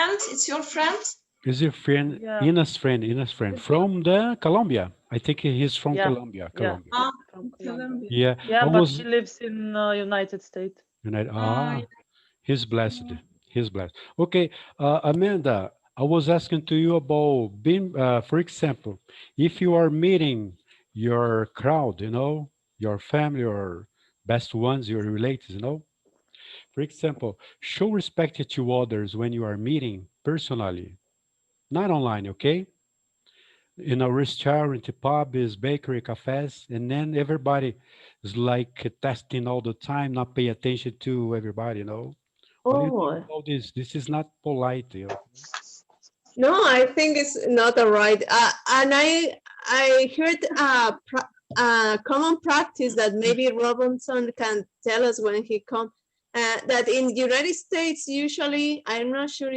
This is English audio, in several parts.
friend? It's your friend? Is your friend, Yeah. Ines friend from the Colombia? I think he's from Yeah. Colombia. Yeah. Colombia. Ah, From Colombia. Colombia. Yeah, Yeah, I but he was lives in United States. United. Ah, He's blessed. yeah. He's blessed. Okay, Amanda, I was asking to you about being, for example, if you are meeting your crowd, your family or best ones, your relatives, for example, show respect to others when you are meeting personally, not online, okay? In a restaurant, pubs, bakery, cafes, and then everybody is like testing all the time, not pay attention to everybody, What do you think Oh, about this? This is not polite. no, I think it's not all right. And I heard a common practice that maybe Robinson can tell us when he comes. That in United States, usually, I'm not sure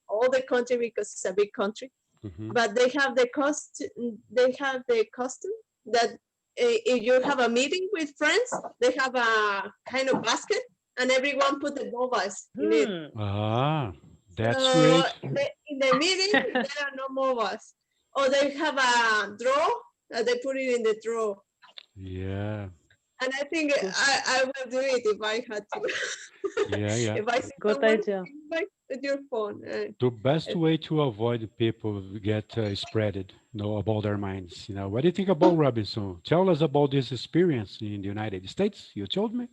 all the country because it's a big country, Hmm. but they have the custom that if you have a meeting with friends, they have a kind of basket and everyone put the mobiles in it. Hmm. Ah, that's So great. in the meeting, there are no mobiles. Or they have a drawer that they put it in the drawer. Yeah, And I think Good. I will do it if I had to. yeah, yeah. If I see Good someone idea. like with your phone. The best Uh, way to avoid people get spreaded, about their minds. What do you think about Robinson? Tell us about this experience in the United States. You told me.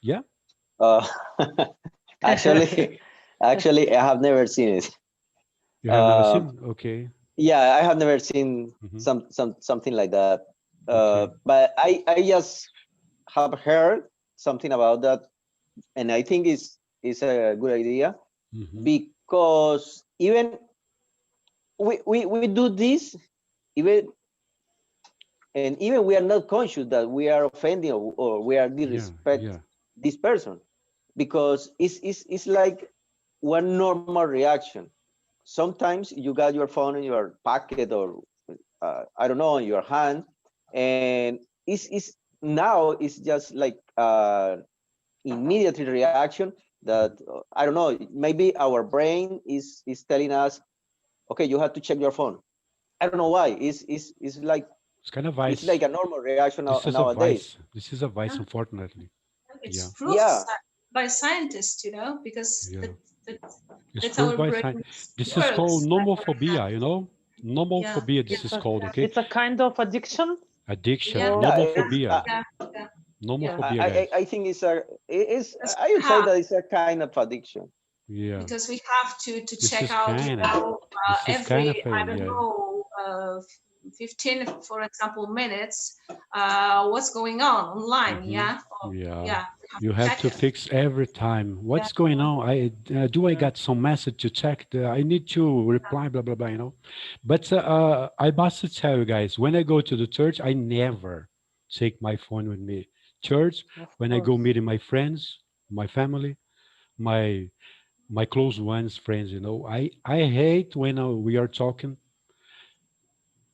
Yeah, Uh, actually, actually, I have never seen it. you have never Um, seen. Okay, yeah, I have never seen hmm, something like that. okay. But I just have heard something about that, and I think it's a good idea Hmm. because even we do this even, and even we are not conscious that we are offending, or we are Yeah, disrespect yeah. this person, because it's like one normal reaction. Sometimes you got your phone in your pocket, or I don't know, in your hand, and it's now it's just like immediate reaction that I don't know, maybe our brain is telling us, okay, you have to check your phone. I don't know why. It's like It's kind of it's like vice. a normal reaction This is a nowadays. vice. This is a vice, Yeah. unfortunately. It's Yeah, proved Yeah, by scientists, because yeah. that It's that's proved our by science. brains This is called works. nomophobia, Yeah, Nomophobia, yeah, this It's is a called, yeah, okay? it's a kind of addiction, yeah, Addiction, or yeah. nomophobia. yeah, yeah, yeah. Nomophobia, guys. I think Because I we would say have that it's a kind of addiction. Yeah. because we have to This check is out, kind of, this is kind of every, a, I don't yeah, know, 15, for example, minutes, what's going on online. hmm, Yeah, or, yeah. yeah, we have You to have check to it. fix every time. Yeah, What's going on? I yeah. got some message to check. I need to reply, blah blah blah. But I must tell you guys, when I go to the church, I never take my phone with me. Church, Of when I go course. meeting my friends, my family, my my close ones, friends. I hate when we are talking.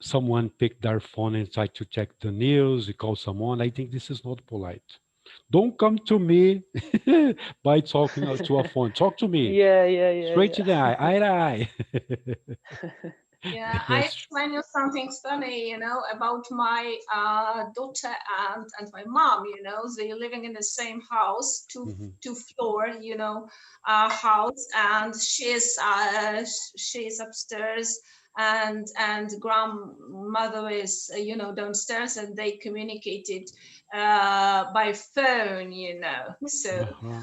Someone pick their phone and try to check the news, call someone. I think this is not polite. Don't come to me by talking to a phone. Talk to me Yeah, yeah, yeah, straight to the yeah. eye to eye. yeah. I That's explain you something funny, about my daughter and my mom. They're living in the same house, mhm. two floor, house, and she's upstairs, and grandmother is, downstairs, and they communicated by phone. So Uh-huh.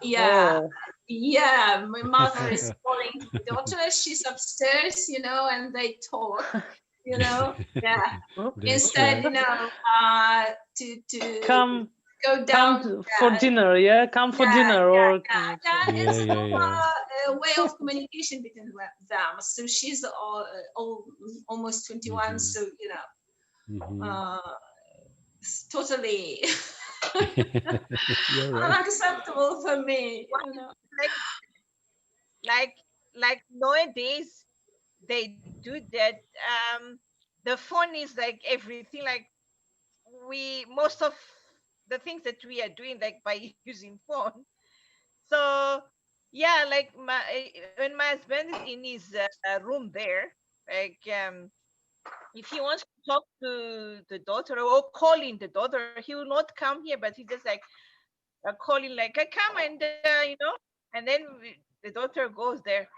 yeah, Oh, yeah, my mother is calling my daughter. She's upstairs, and they talk. Yeah. That's okay. Instead, right. to Come, go come down. for dinner. Yeah, come for Yeah, dinner yeah, or yeah, communicate. yeah. Yeah, It's yeah, yeah. a way of communication between them. So she's almost 21. Hmm. So Hmm. uh, it's totally You're right. unacceptable for me. What, like like like nowadays they do that. The phone is like everything. Like we most of the things that we are doing like by using phone. So yeah, like when my husband is in his room there, like if he wants to talk to the daughter or calling the daughter, he will not come here, but he just like calling like, I come and and then the daughter goes there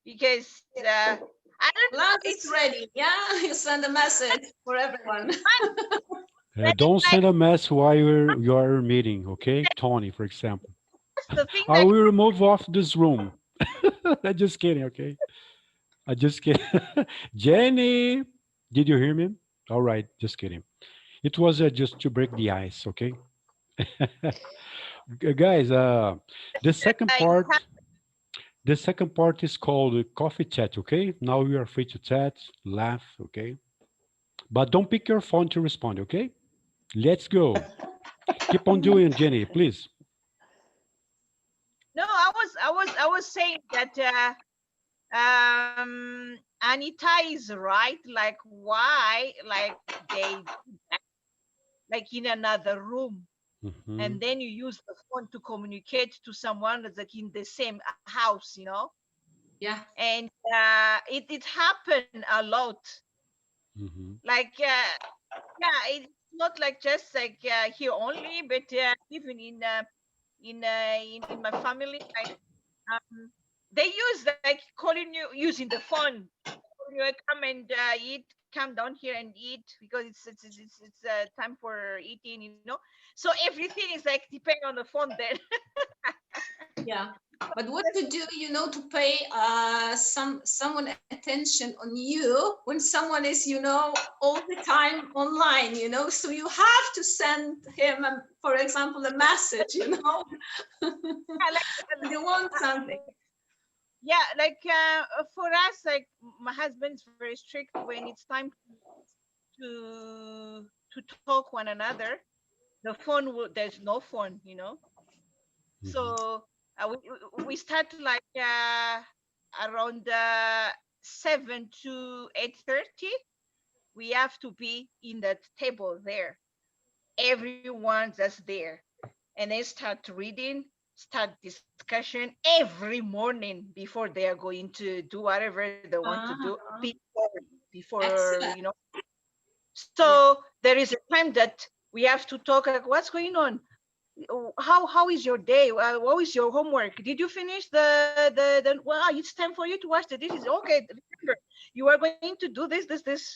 because I don't know, Lunch is it's ready. Yeah, you send a message for everyone. but Don't it's like send a mess while you're meeting, okay? Tony, for example. the thing I that will remove off this room. I'm just kidding, okay? I just kidding. Jenny, did you hear me? All right, just kidding. It was just to break the ice, okay? Guys, the second it part, the second part is called coffee chat, okay? Now you are free to chat, laugh, okay? But don't pick your phone to respond, okay? Let's go. Keep on doing, Jenny, please. no, I was saying that Anita is right. Like why? Like they like in another room, Mhm, and then you use the phone to communicate to someone that's like in the same house, Yeah. and it happened a lot. mhm, Like yeah, it's not like just like here only, but even in my family, like they use like calling you using the phone. You come and eat, come down here and eat because it's time for eating, So everything is like depending on the phone then. Yeah. But what to do, to pay someone attention on you when someone is, all the time online, so you have to send him, for example, a message, Yeah, when you want something. yeah, like for us, like my husband's very strict when it's time to talk one another. The phone will there's no phone, mhm. So we start like around 7 to 8:30. We have to be in that table there. Everyone's just there, and they start reading, start discussion every morning before they are going to do whatever they want to do. Uh-huh. Before Excellent. Yeah. So there is a time that we have to talk like, what's going on? How is your day? What is your homework? Did you finish the well, it's time for you to wash the dishes. Okay, remember, you are going to do this.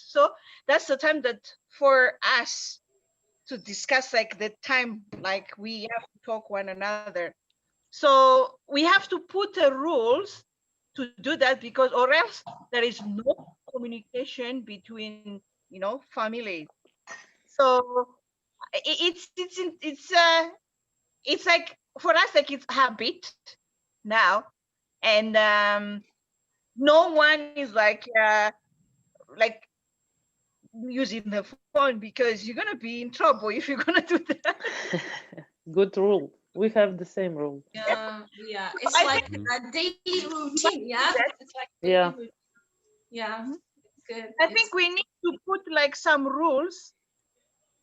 So that's the time that for us to discuss like the time, like we have to talk one another. So we have to put rules to do that because or else there is no communication between families. So it's like for us like it's habit now, and no one is like using the phone because you're gonna be in trouble if you're gonna do that. Good rule. We have the same rule. Yeah. It's I like think a daily routine. Yeah. that It's like Yeah. daily routine. Yeah. It's good. I think we need to put like some rules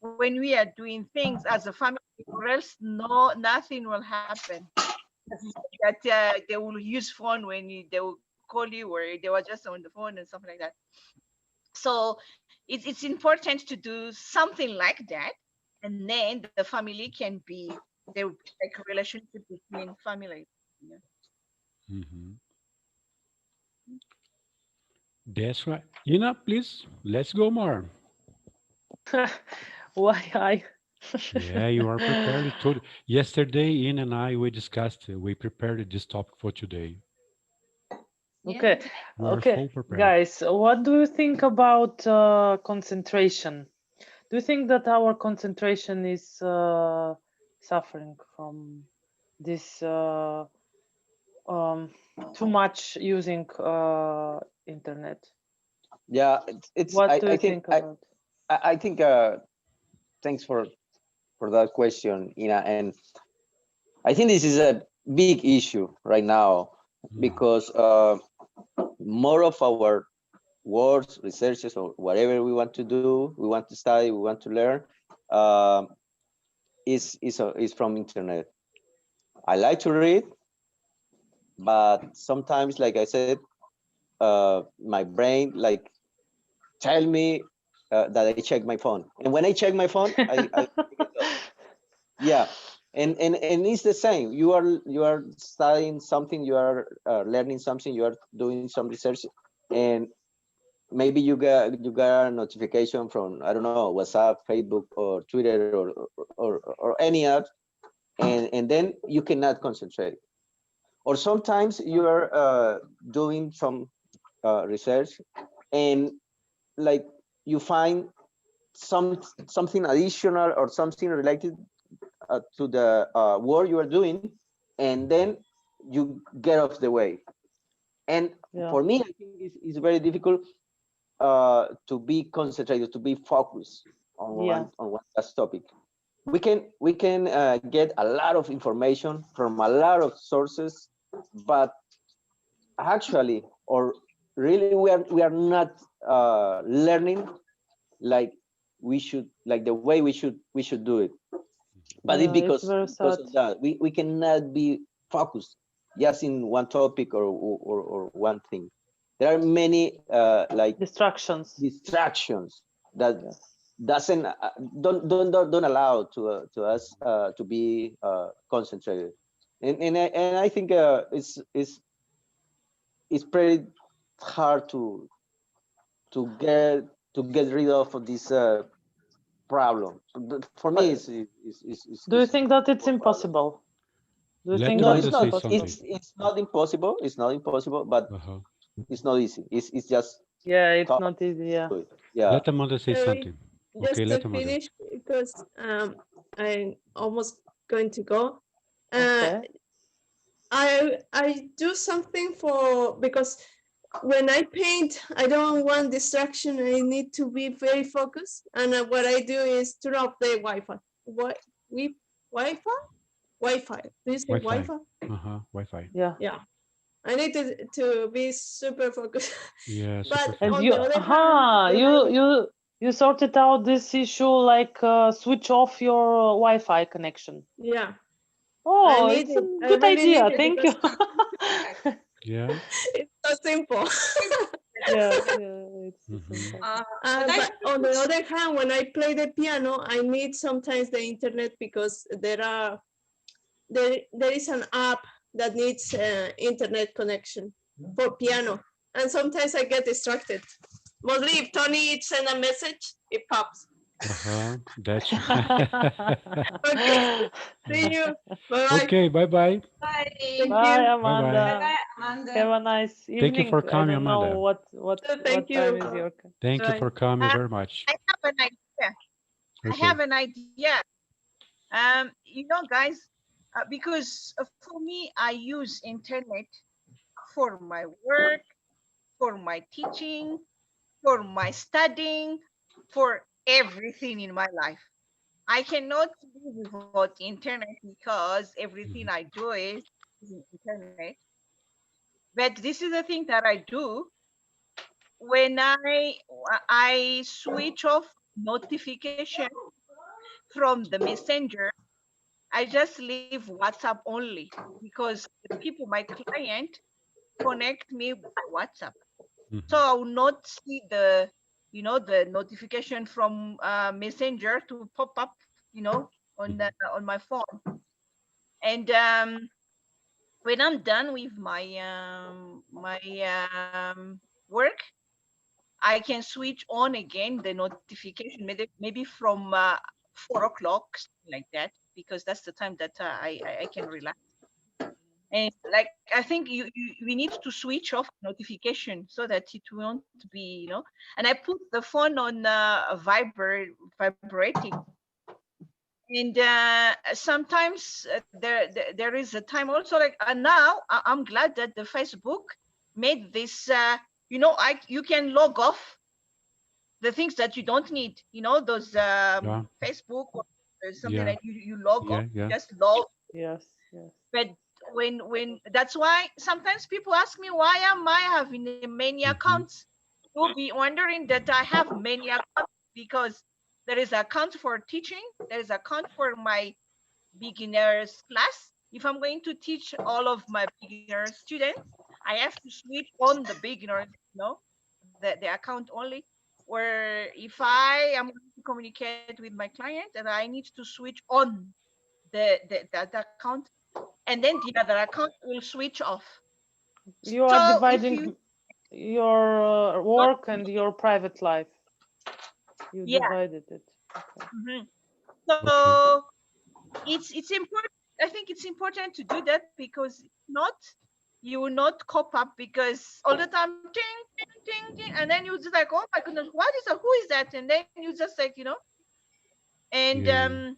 when we are doing things as a family, or else nothing will happen. That they will use phone when they will call you or they were just on the phone and something like that. So it's important to do something like that, and then the family can be there will be like a relationship between families. Yeah. Mhm. That's right. Please, let's go more. Why I? Yeah, you are prepared. Yesterday, Ian and I, we discussed, we prepared this topic for today. Okay, You are okay, full prepared. guys, what do you think about concentration? Do you think that our concentration is suffering from this too much using internet? Yeah, it's What I, do I you think think about? I think thanks for that question, Ina. And I think this is a big issue right now because more of our works, researches, or whatever we want to do, we want to study, we want to learn, uh, is from internet. I like to read, but sometimes, like I said, my brain like tell me that I check my phone, and when I check my phone, I yeah, and it's the same. You are studying something, you are learning something, you are doing some research, and maybe you got a notification from, I don't know, WhatsApp, Facebook, or Twitter, or any app, and then you cannot concentrate. Or sometimes you are doing some research, and like you find something additional or something related to the work you are doing, and then you get off the way. And Yeah. for me, I think it's very difficult to be concentrated, to be focused on Yeah. one last topic. We can get a lot of information from a lot of sources, but actually, or really, we are not learning like we should, like the way we should do it. But it's Yeah, it's very because sad. of that we cannot be focused just in one topic or one thing. There are many like Distractions. distractions that Yes. doesn't don't allow to us to be concentrated, and I think it's pretty hard to get rid of this problem. For me, But do you think that it's more problem. impossible? Do you Let think No, that Amanda it's it's not. say impossible? something. It's not impossible. It's not impossible, but Uh-huh. it's not easy. It's just Yeah, it's tough not easy. Yeah. to do it. Yeah. Let Amanda say Sorry, something. just Okay, to let Amanda. finish because I'm almost going to go. Okay. I do something for, because when I paint, I don't want distraction. I need to be very focused. And what I do is turn off the Wi-Fi. What we Wi-Fi? Wi-Fi. Do you say Wi-Fi. Wi-Fi? Uh-huh. Wi-Fi. Yeah. Yeah. I need to be super focused. Yeah, But super And on you, the other aha, hand, when you sorted out this issue, like switch off your Wi-Fi connection. yeah, Oh, I need it's a it. I good really need idea. it Thank you. because Yeah. it's so simple. Yeah, yeah, it's so Mhm. simple. But I But on the other hand, when I play the piano, I need sometimes the internet because there is an app that needs internet connection for piano, and sometimes I get distracted. Mostly if Tony send a message, it pops. Uh-huh. That's Okay, see you. Bye bye. okay. Bye-bye. bye. Thank Bye, you. Amanda. Bye, Amanda. Have a nice Thank you evening. for I coming, don't know Amanda. what Thank time you. is your. Thank you Bye. for coming Uh, very much. I have an idea. I Okay. have an idea. Guys, because for me, I use internet for my work, for my teaching, for my studying, for everything in my life. I cannot live without internet because everything Mhm. I do is in internet. But this is the thing that I do when I switch off notification from the messenger. I just leave WhatsApp only because the people, my client, connect me by WhatsApp. So Mhm. I will not see the notification from Messenger to pop up, on my phone. And when I'm done with my work, I can switch on again the notification, maybe from 4 o'clock, something like that, because that's the time that I can relax. And like I think we need to switch off notification so that it won't be. And I put the phone on vibrating. And sometimes there is a time also, like now I'm glad that the Facebook made this. You can log off the things that you don't need. Those Yeah. Facebook or something Yeah. like you log off. Yeah. You Yeah. just log. Yes, yes. But when that's why sometimes people ask me, why am I having many Mhm. accounts? You'll be wondering that I have many accounts because there is account for teaching, there is account for my beginners class, if I'm going to teach all of my beginner students, I have to switch on the beginner, the account only. Where if I am going to communicate with my client and I need to switch on that account, and then the other account will switch off. You are So if dividing your work and your private life. You Yeah. divided it. Okay. Mhm. So it's important. I think it's important to do that, because if not, you will not cope up, because all the time ting ting ting ting, and then you just like, oh my goodness, what is that? Who is that? And then you just like, and Yeah.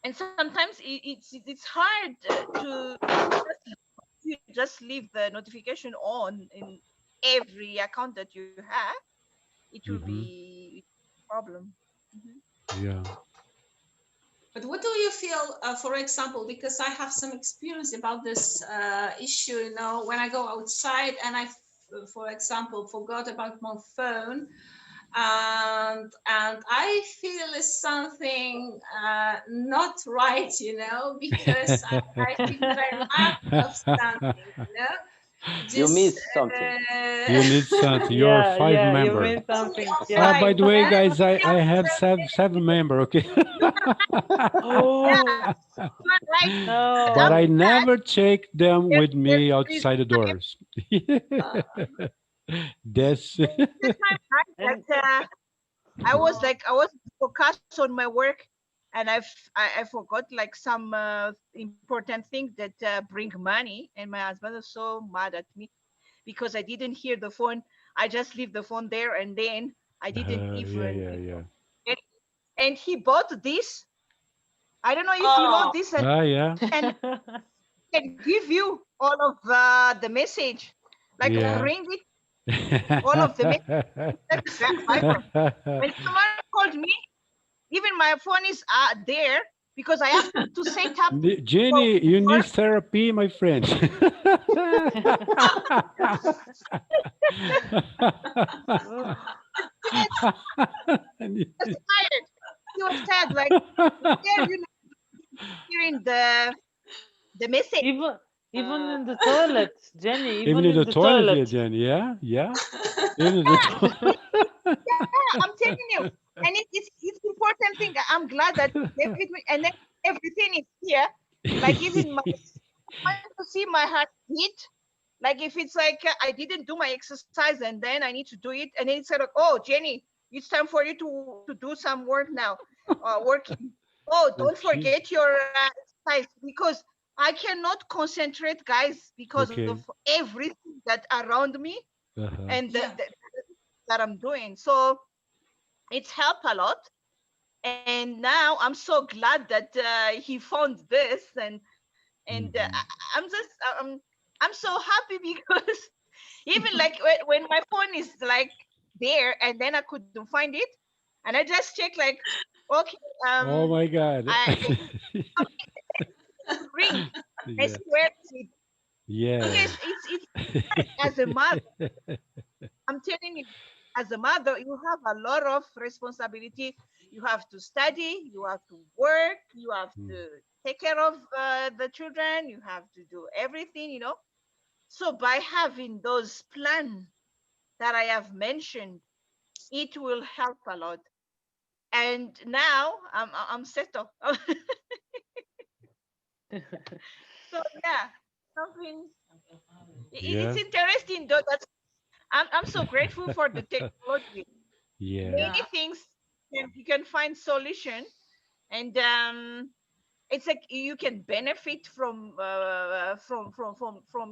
and sometimes it's hard to just leave the notification on in every account that you have. It will Hmm. be a problem. Mhm. Yeah. But what do you feel, for example, because I have some experience about this issue, when I go outside and for example, forgot about my phone, and I feel it's something not right, because I think that I lack of something, You just miss something. You need something. You're Yeah, five yeah, you member. mean something. Ah, Yeah. by the way, yeah. guys, I have seven member. Okay. Oh But like, But no. I never take them there- with me there's outside the doors. That's the time, right, And that I was focused on my work, and I forgot like some important thing that bring money, and my husband was so mad at me because I didn't hear the phone. I just leave the phone there, and then I didn't yeah, even, yeah, yeah. get it. And he bought this. I don't know if you know Oh, this, and Ah, yeah, can give you all of the message, like yeah. ring it, all of the message. That's Viber. When someone called me, even my phone is there, because I have to set up for Jenny, you need work. therapy, my friend. He was tired. He was tired, like there, hearing the message. even even in the toilet, Jenny, Even even in in the the toilet, yeah, toilet. Jenny. Yeah, yeah. Even in the toilet. Yeah, I'm telling you, and it's important thing. I'm glad that David and then everything is here. Like even my want to see my heart beat. Like if it's like I didn't do my exercise and then I need to do it, and then it's like, oh Jenny, it's time for you to do some work now, working. Oh, don't Okay, forget your exercise, because I cannot concentrate, guys, because okay. of everything that around me Uh-huh. and yeah. that I'm doing. So it's helped a lot. And now I'm so glad that he found this, and Mhm. I'm just I'm so happy because even like when my phone is like there and then I couldn't find it, and I just check like, okay, Oh my God. I ring, I Yeah. see where is it. Yeah. Because it's as a mother, I'm telling you, as a mother, you have a lot of responsibility. You have to study, you have to work, you have Mm. to take care of the children, you have to do everything. So by having those plans that I have mentioned, it will help a lot. And now I'm settled. So yeah, something. It's Yeah. interesting though. I'm so grateful for the technology. Yeah. Many Yeah. things you can find solution, and it's like you can benefit from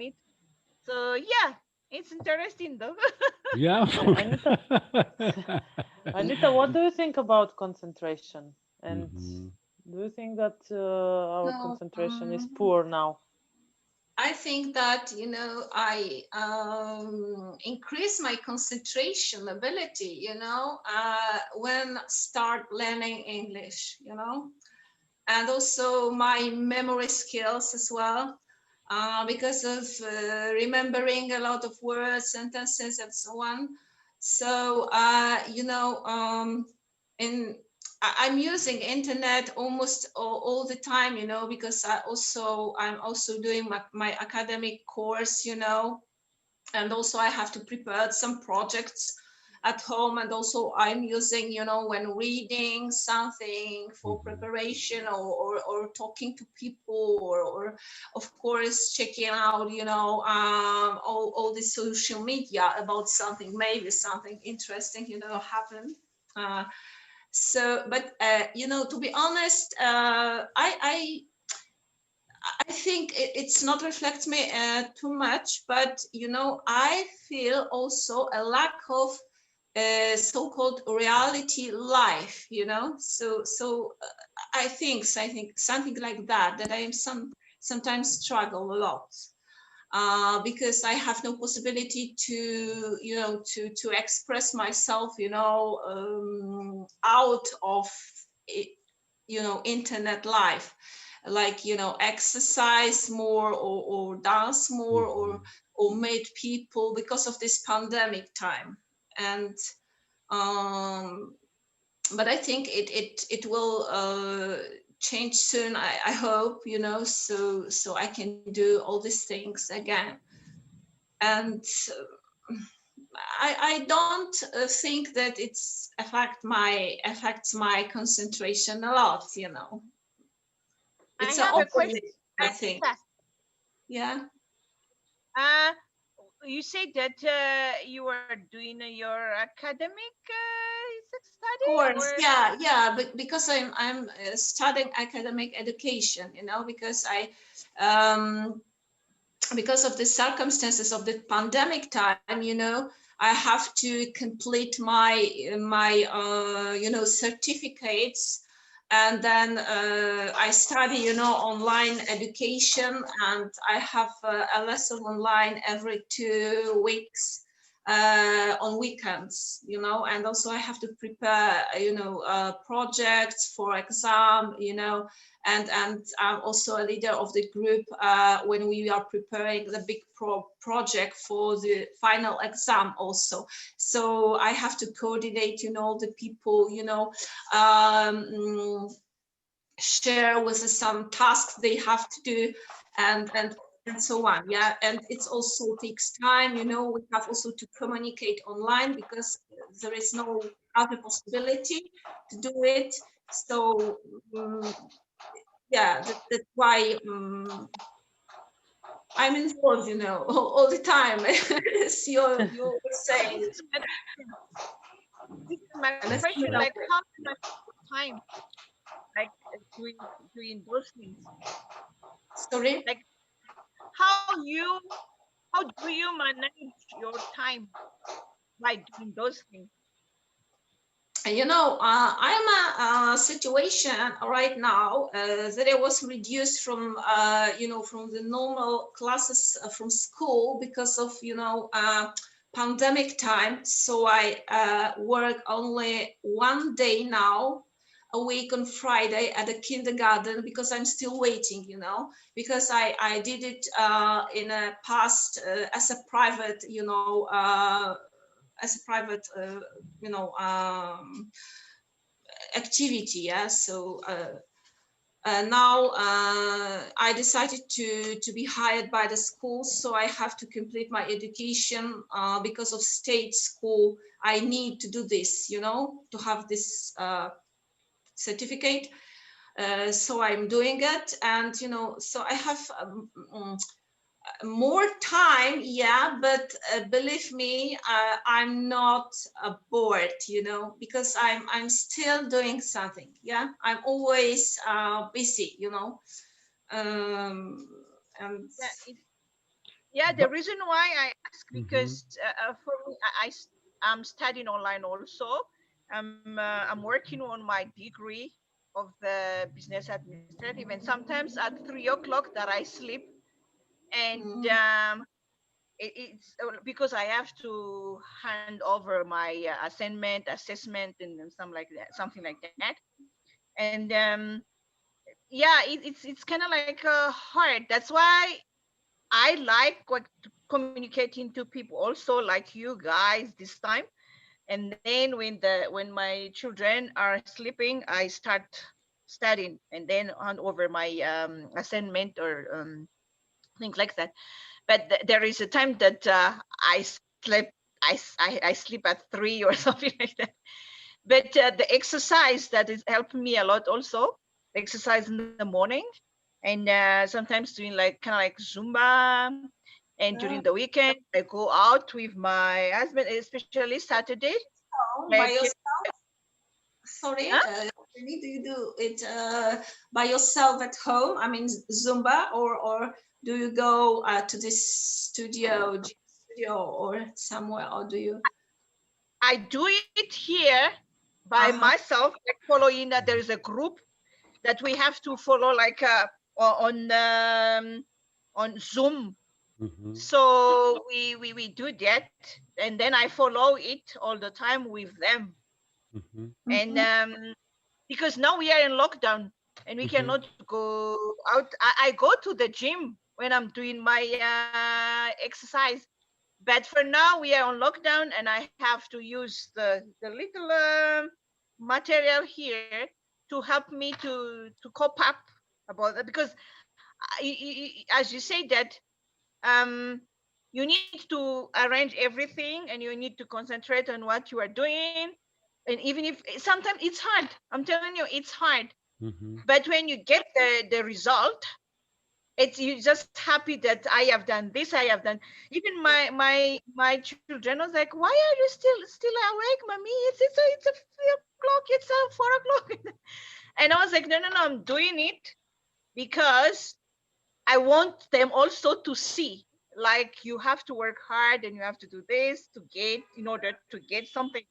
it. So yeah, it's interesting though. Yeah. Anita, Anita, what do you think about concentration? And Mhm. do you think that our No, concentration is poor now? I think that, I increase my concentration ability, when start learning English, and also my memory skills as well, because of remembering a lot of words, sentences, and so on. So, in I'm using internet almost all the time, you know, because I'm also doing my academic course, you know, and also I have to prepare some projects at home, and also I'm using, you know, when reading something for Mhm. preparation, or talking to people, or of course checking out, you know, all the social media about something, maybe something interesting, you know, happen. So, but you know, to be honest, I think it's not reflects me too much, but you know, I feel also a lack of so-called reality life. You know, so I think something like that. That I am sometimes struggle a lot. Because I have no possibility to, you know, to express myself, you know, out of it, you know, internet life, like, you know, exercise more, or dance more, Mhm. or meet people because of this pandemic time. And um but I think it will change soon. I hope, you know, so I can do all these things again. And I don't think that it's affects my concentration a lot, you know. I It's the have a question. opposite, I think. Lisa. Yeah. Uh, you said that you were doing your academic study, Course, or yeah, yeah, but because I'm studying academic education, you know, because I because of the circumstances of the pandemic time, you know, I have to complete my you know, certificates. And then I study, you know, online education, and I have a lesson online every 2 weeks on weekends, you know. And also I have to prepare, you know, projects for exam, you know. And I'm also a leader of the group when we are preparing the big project for the final exam also. So I have to coordinate, you know, the people, you know, share with some tasks they have to do, and so on. Yeah, and it also takes time, you know. We have also to communicate online because there is no other possibility to do it. So yeah, that's why I'm involved, you know, all the time. As you were saying, this is my and it's question. similar. Like, how do you manage time, like doing those things? Sorry. Like, how you how do you manage your time by doing those things? You know, I'm a situation right now that I was reduced from, you know, from the normal classes from school because of, you know, pandemic time. So I work only one day now a week on Friday at a kindergarten because I'm still waiting, you know, because I did it in a past as a private, you know, as a private, you know, activity. Yeah. So now I decided to be hired by the school, so I have to complete my education because of state school. I need to do this, you know, to have this certificate. So I'm doing it, and you know, so I have more time, yeah, but believe me, I'm not bored, you know, because I'm still doing something. Yeah, I'm always busy, you know. um and Yeah, yeah. The But reason why I ask, mhm. because for me, I'm studying online also. I'm working on my degree of the business administrative, and sometimes at 3 o'clock that I sleep, and mm, it's because I have to hand over my assignment, assessment, and something like that, And yeah, it's kind of like hard. That's why I like communicating to people, also like you guys this time. And then when my children are sleeping, I start studying and then hand over my assignment or things like that. But there is a time that I sleep. I sleep at 3 or something like that. But the exercise that is helping me a lot also, exercise in the morning, and sometimes doing like kind of like Zumba. And during the weekend, I go out with my husband, especially Saturday. By Like, yourself? Sorry, Huh? do you do it by yourself at home? I mean, Zumba, or do you go to this studio, gym studio, or somewhere, or do you? I do it here by myself, like following that there is a group that we have to follow, like on Zoom. Mhm. So we do that, and then I follow it all the time with them. Mhm. And because now we are in lockdown and we Mhm. cannot go out. I go to the gym when I'm doing my exercise, but for now we are on lockdown and I have to use the little material here to help me to cope up about that, because as you say that you need to arrange everything and you need to concentrate on what you are doing. And even if sometimes it's hard, I'm telling you, it's hard. Mhm. But when you get the result, it's you just happy that I have done this, I have done. Even my children was like, why are you still awake, mommy? It's a 3 o'clock, it's a 4 o'clock. And I was like, no, I'm doing it because I want them also to see, like, you have to work hard and you have to do this to get in order to get something.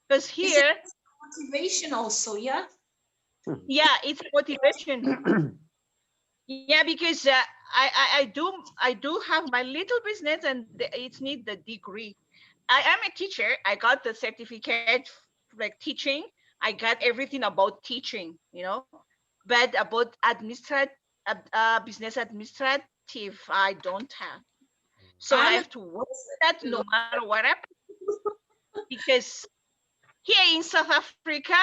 Because Is it here, motivation also? Yeah. yeah, it's motivation. Yeah, because I do have my little business and it needs the degree. I am a teacher. I got the certificate like teaching. I got everything about teaching, but about business administrative, I don't have. So I I'm a have to work that no matter what happens, because here in South Africa,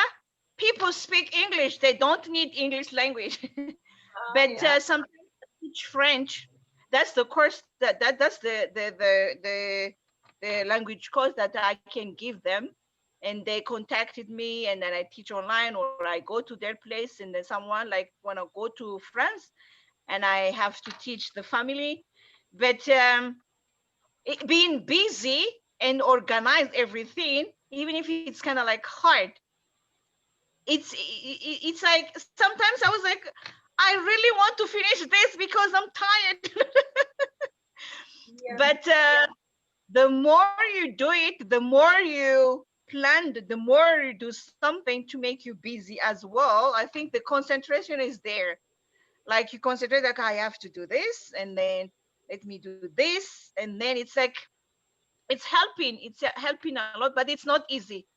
people speak English. They don't need English language. But yeah. sometimes I teach French. That's the course that's the language course that I can give them. And they contacted me, and then I teach online, or I go to their place, and then someone like wanna go to France, and I have to teach the family. But being busy and organize everything, even if it's kind of like hard, it's like sometimes I was like, I really want to finish this because I'm tired. But the more you do it, the more you plan, the more you do something to make you busy as well. I think the concentration is there. Like you concentrate, like I have to do this, and then let me do this, and then it's like it's helping. It's helping a lot, but it's not easy.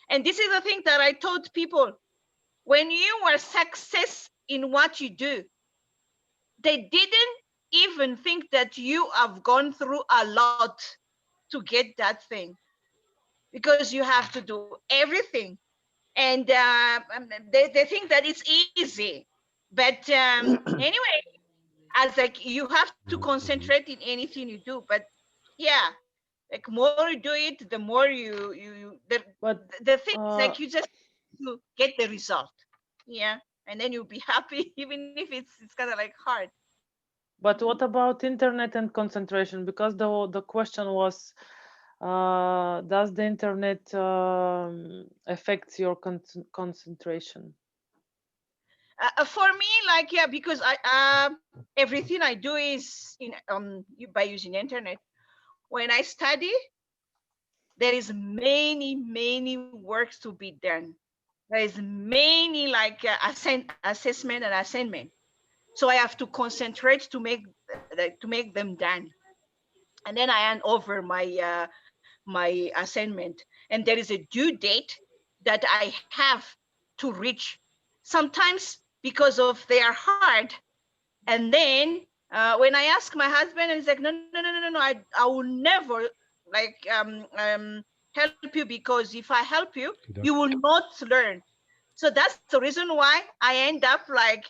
And this is the thing that I told people: when you are success in what you do, they didn't even think that you have gone through a lot to get that thing, because you have to do everything. And they think that it's easy. But anyway, as like you have to Mhm. concentrate in anything you do. But yeah, like more you do it, the more you But the thing is uh, like you just to get the result. Yeah. And then you'll be happy, even if it's kind of like hard. but what about internet and concentration? Because the question was, does the internet affect your concentration? For me, like, yeah, because I everything I do is in by using internet. When I study, there is many works to be done. There is many like assessment and assignment. So I have to concentrate to make them done. And then I hand over my assignment, and there is a due date that I have to reach. Sometimes because of they are hard, and then when I ask my husband, and he's like, no, I will never like help you, because if I help you, That- you will not learn. So that's the reason why I end up like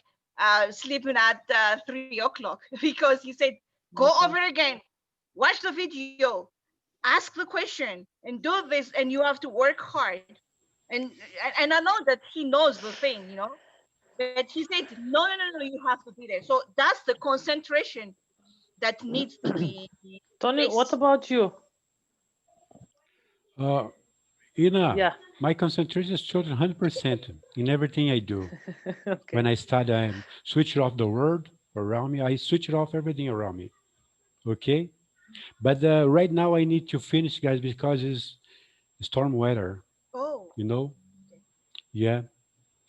sleeping at 3 o'clock, because he said, go Okay. over again, watch the video, ask the question, and do this, and you have to work hard. And I know that he knows the thing, you know, but he said, no, no, no, no, you have to be there. So that's the concentration that needs to be Tony, what placed. about you? Ina, Yeah. my concentration is totally 100% in everything I do. Okay. When I study, I switch off the world around me. I switch off everything around me. Okay. But right now I need to finish, guys, because it's storm weather, Oh, you know? Yeah.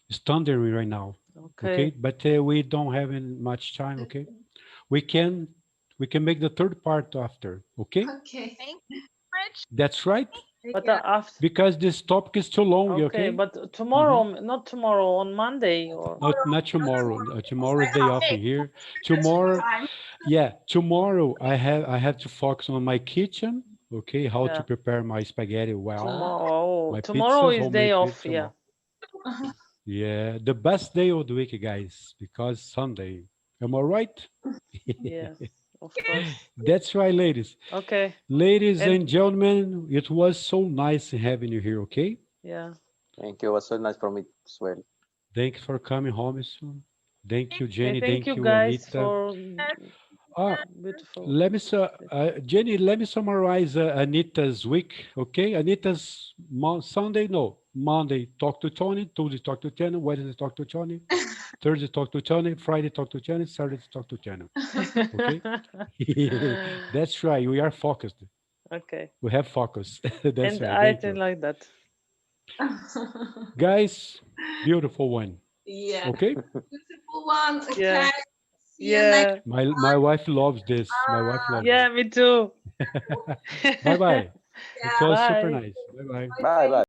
It's thundering right now. Okay. Okay. But we don't have much time. Okay. We can make the third part after. Okay. Okay. thank you, Rich. That's right. But Yeah. after. Because this topic is too long. Okay, Okay. but tomorrow, not tomorrow, on Monday or. Not tomorrow. Tomorrow's day off in here. Tomorrow, Time. yeah, tomorrow I have to focus on my kitchen. Okay, how Yeah. to prepare my spaghetti well. Tomorrow, My tomorrow pizzas, is day homemade off. pizza, Yeah. well. Yeah, the best day of the week, guys, because Sunday. Am I right? Yes, of course. That's right, ladies. Okay. Ladies And- and gentlemen, it was so nice having you here. Okay, Yeah. Thank you. It was so nice for me as well. thank you for coming home soon. Thank you, Okay, Jenny. thank you guys Anita. for Ah, beautiful. let me, Jenny, let me summarize Anita's week, okay? Anita's Sunday, no, Monday, talk to Tony, Tuesday, talk to Jenny, Wednesday, talk to Tony, Thursday, talk to Tony, Friday, talk to Jenny, Saturday, talk to Jenny, okay? That's right, we are focused. Okay. We have focus. That's And right, I thank think you. like that. Guys, beautiful one, Yeah. okay? Beautiful one. Okay. Yeah. See you next. Yeah. My wife loves this. My wife loves Yeah, me too. it. Bye-bye. It was super Bye. nice. Bye-bye. Bye bye.